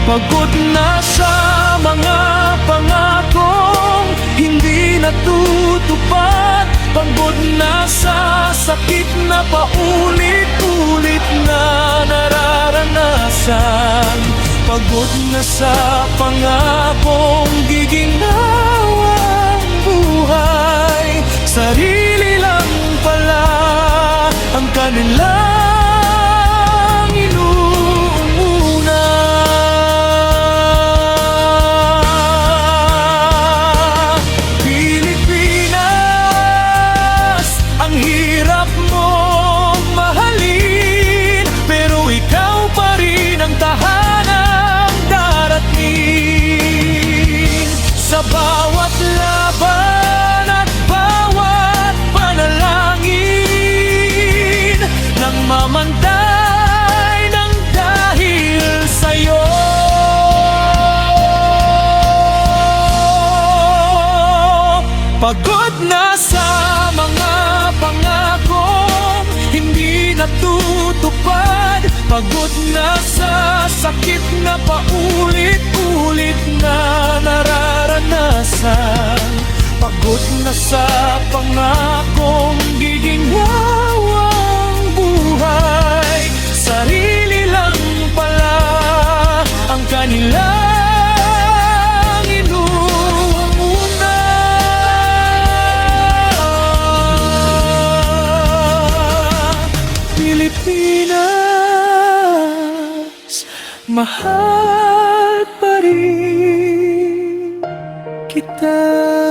Pagod na sa mga pangakong hindi natutupad. Pagod na sa sakit na paulit-ulit na nararanasan. Pagod na sa pangakong giginawa ang buhay. Sarili lang pala ang kanilang inuuna. Pilipinas, ang hirap mo mahalin, pero ikaw pa rin ang tahanang darating. Sa bawat laban at bawat panalangin, nang mamantay ng dahil sa'yo. Pagod na sa mga pangakong hindi natutupad. Pagod na sa sakit na paulit-ulit na nararanasan. Pagod na sa pangakong gigingawang buhay. Sarili lang pala ang kanilang inuuna. Pilipinas, mahal pa rin kita.